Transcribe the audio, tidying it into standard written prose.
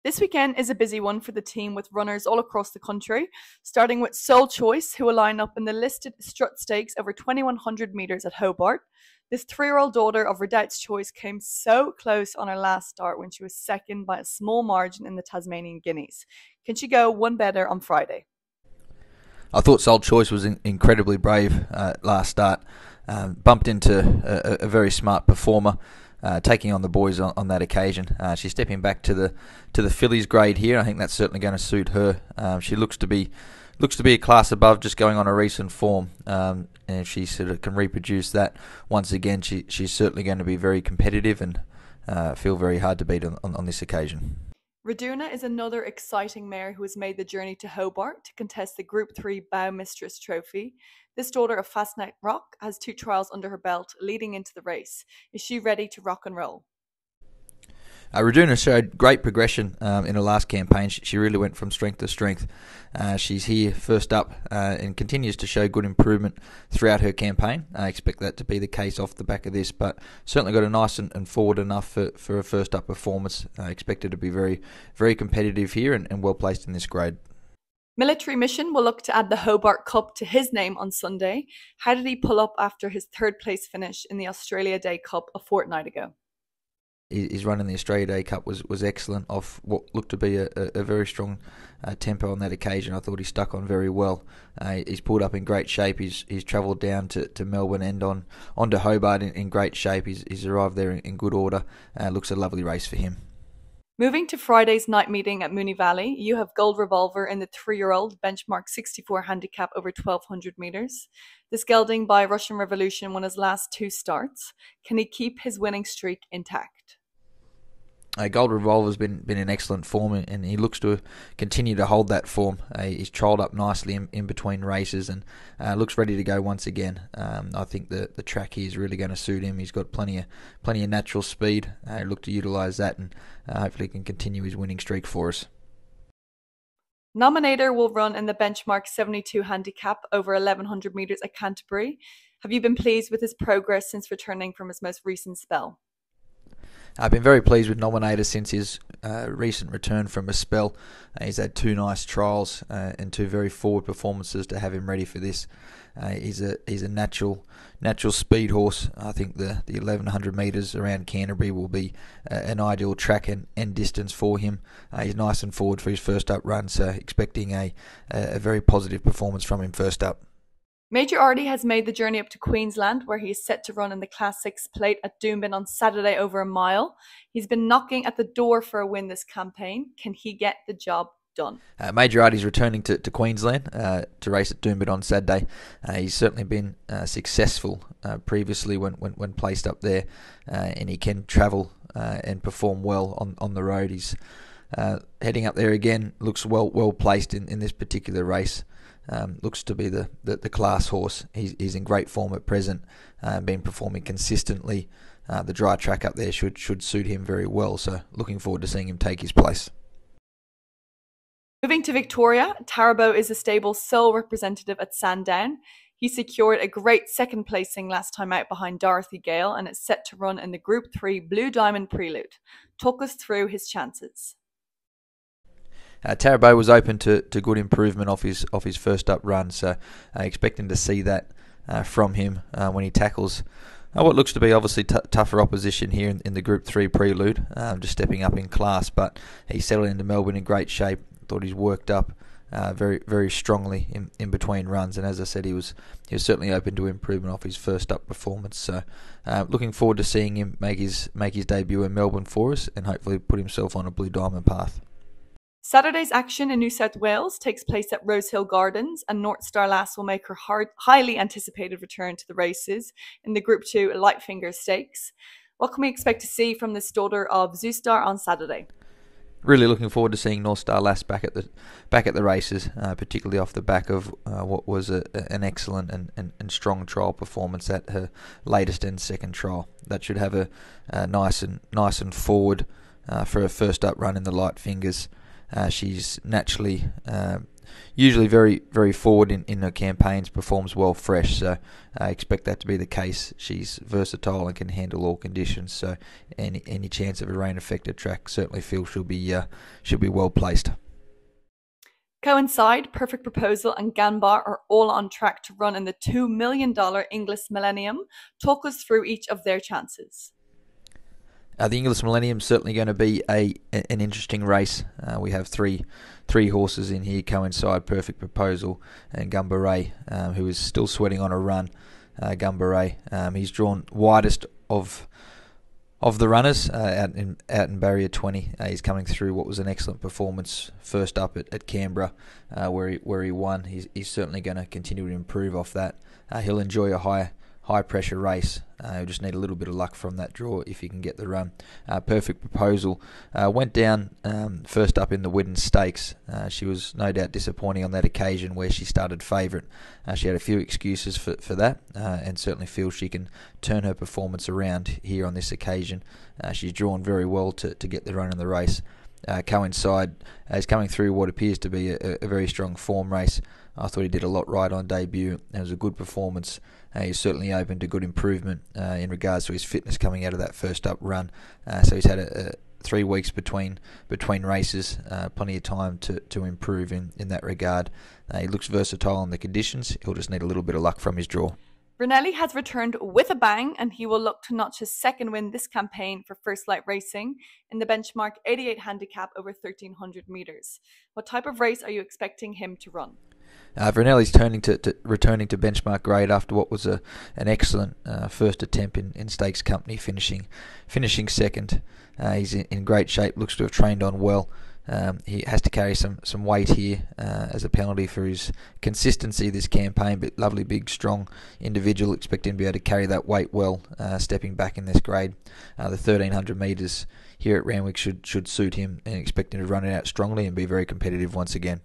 This weekend is a busy one for the team with runners all across the country, starting with Soul Choice, who will line up in the listed Strut Stakes over 2100 metres at Hobart. This 3-year-old daughter of Redoute's Choice came so close on her last start when she was second by a small margin in the Tasmanian Guineas. Can she go one better on Friday? I thought Soul Choice was incredibly brave last start. Bumped into a very smart performer, taking on the boys on that occasion. She's stepping back to the fillies grade here. I think that's certainly going to suit her. She looks to be a class above, just going on a recent form. And if she sort of can reproduce that once again, she's certainly going to be very competitive and feel very hard to beat on this occasion. Raduna is another exciting mare who has made the journey to Hobart to contest the Group 3 Bow Mistress Trophy. This daughter of Fastnight Rock has 2 trials under her belt leading into the race. Is she ready to rock and roll? Raduna showed great progression in her last campaign. She really went from strength to strength. She's here first up and continues to show good improvement throughout her campaign. I expect that to be the case off the back of this, but certainly got a nice and forward enough for a first up performance. I expect her to be very, very competitive here and well placed in this grade. Military Mission will look to add the Hobart Cup to his name on Sunday. How did he pull up after his 3rd place finish in the Australia Day Cup a fortnight ago? His run in the Australia Day Cup was excellent, off what looked to be a very strong tempo on that occasion. I thought he stuck on very well. He's pulled up in great shape. He's travelled down to Melbourne and onto Hobart in great shape. He's arrived there in good order. Looks a lovely race for him. Moving to Friday's night meeting at Moonee Valley, you have Gold Revolver in the 3-year-old benchmark 64 handicap over 1200 metres. This gelding by Russian Revolution won his last 2 starts. Can he keep his winning streak intact? Gold Revolver's been in excellent form, and he looks to continue to hold that form. He's trolled up nicely in between races and looks ready to go once again. I think the track here is really going to suit him. He's got plenty of natural speed. Look to utilise that, and hopefully he can continue his winning streak for us. Nominator will run in the benchmark 72 handicap over 1100 metres at Canterbury. Have you been pleased with his progress since returning from his most recent spell? I've been very pleased with Nominator since his recent return from a spell. He's had 2 nice trials and 2 very forward performances to have him ready for this. He's a natural speed horse. I think the 1100 metres around Canterbury will be an ideal track and distance for him. He's nice and forward for his first up run, so expecting a very positive performance from him first up. Major Artie has made the journey up to Queensland, where he is set to run in the Class 6 plate at Doomben on Saturday over a mile. He's been knocking at the door for a win this campaign. Can he get the job done? Major Artie's returning to Queensland to race at Doomben on Saturday. He's certainly been successful previously when placed up there, and he can travel and perform well on the road. He's heading up there again, looks well placed in this particular race. Looks to be the class horse. He's in great form at present, been performing consistently. The dry track up there should suit him very well, so looking forward to seeing him take his place. Moving to Victoria, Tarabo is the stable's sole representative at Sandown. He secured a great 2nd placing last time out behind Dorothy Gale and is set to run in the Group 3 Blue Diamond Prelude. Talk us through his chances. Tarabo was open to good improvement off his first up run, so expecting to see that from him when he tackles what looks to be obviously tougher opposition here in the Group 3 Prelude, just stepping up in class, but he settled into Melbourne in great shape. Thought he's worked up very, very strongly in between runs, and as I said, he was certainly open to improvement off his first up performance, so looking forward to seeing him make his debut in Melbourne for us and hopefully put himself on a Blue Diamond path. Saturday's action in New South Wales takes place at Rosehill Gardens, and North Star Lass will make her highly anticipated return to the races in the Group 2 Lightfinger Stakes. What can we expect to see from this daughter of Zoustar on Saturday? Really looking forward to seeing North Star Lass back at the races, particularly off the back of what was an excellent and strong trial performance at her latest and 2nd trial. That should have a nice and forward for her first up run in the Light Fingers. She's naturally usually very, very forward in her campaigns, performs well fresh, so I expect that to be the case. She's versatile and can handle all conditions, so any chance of a rain-affected track, certainly feel she'll be well placed. Coincide, Perfect Proposal, and GANBARE are all on track to run in the $2 million English Millennium. Talk us through each of their chances. The English Millennium is certainly going to be an interesting race. We have three horses in here: Coincide, Perfect Proposal, and GANBARE, who is still sweating on a run. GANBARE, he's drawn widest of the runners out in barrier 20. He's coming through what was an excellent performance first up at Canberra, where he won. He's certainly going to continue to improve off that. He'll enjoy a high pressure race. He'll just need a little bit of luck from that draw if he can get the run. Perfect Proposal went down first up in the Widden Stakes. She was no doubt disappointing on that occasion where she started favourite. She had a few excuses for that, and certainly feels she can turn her performance around here on this occasion. She's drawn very well to get the run in the race. Coincide is coming through what appears to be a very strong form race. I thought he did a lot right on debut. It was a good performance. He's certainly open to good improvement in regards to his fitness coming out of that first up run. So he's had 3 weeks between races, plenty of time to improve in that regard. He looks versatile on the conditions. He'll just need a little bit of luck from his draw. Brunelli has returned with a bang, and he will look to notch his second win this campaign for First Light Racing in the benchmark 88 handicap over 1,300 metres. What type of race are you expecting him to run? Brunelli's returning to benchmark grade after what was an excellent first attempt in Stakes Company, finishing second. He's in great shape, looks to have trained on well. He has to carry some weight here as a penalty for his consistency this campaign, but lovely, big, strong individual. Expect him to be able to carry that weight well, stepping back in this grade. The 1,300 metres here at Randwick should suit him, and expect him to run it out strongly and be very competitive once again.